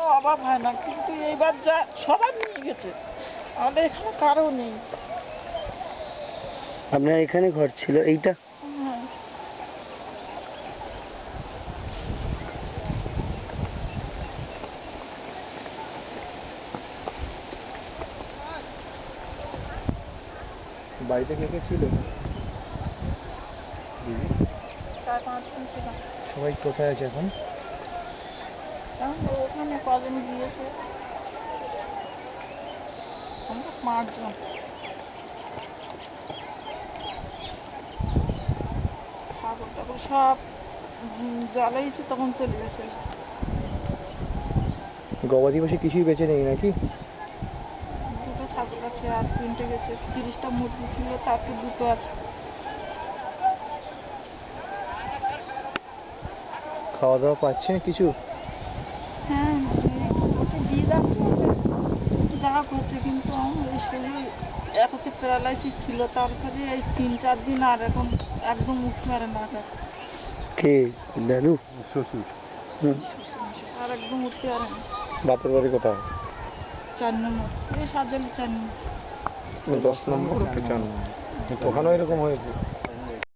কোনো অভাব হয় না, কিন্তু এইবার যা সবার নিয়ে গেছে, আমাদের এখানে কারো নেই। আপনার এখানে ঘর ছিল এইটা? হ্যাঁ। বাড়িতে কে কে ছিল? 4-5 জন ছিল। সবাই কোথায় আছে এখন? ওখানে কজন গিয়েছে, আমরা 5 জন। ছাগল টাগল সব জ্বালাইছে, তখন চলে গেছে। গবাদি পশু কিছুই বেঁচে নেই নাকি? 2টো ছাগল আছে আর 3টে গেছে। 30টা মুরগি ছিল, তাতে 2টো আছে। খাওয়া দাওয়া পাচ্ছেন কিছু? হ্যাঁ, ওকে দিয়ে যাচ্ছে, একটু যা করছে, কিন্তু আমার এই শরীর এক হচ্ছে প্যারালাইসিস ছিল, তারপরে এই 3-4 দিন আর এখন একদম উঠতে পারে না। কে? দাদু? শ্বশুর। আর একদম উঠতে পারে না। বাপের বাড়ি কোথায়? 4 নম্বর, এই 7 4 নম্বর। 10 নম্বর, 4 নম্বর। ওখানেও এরকম হয়েছে?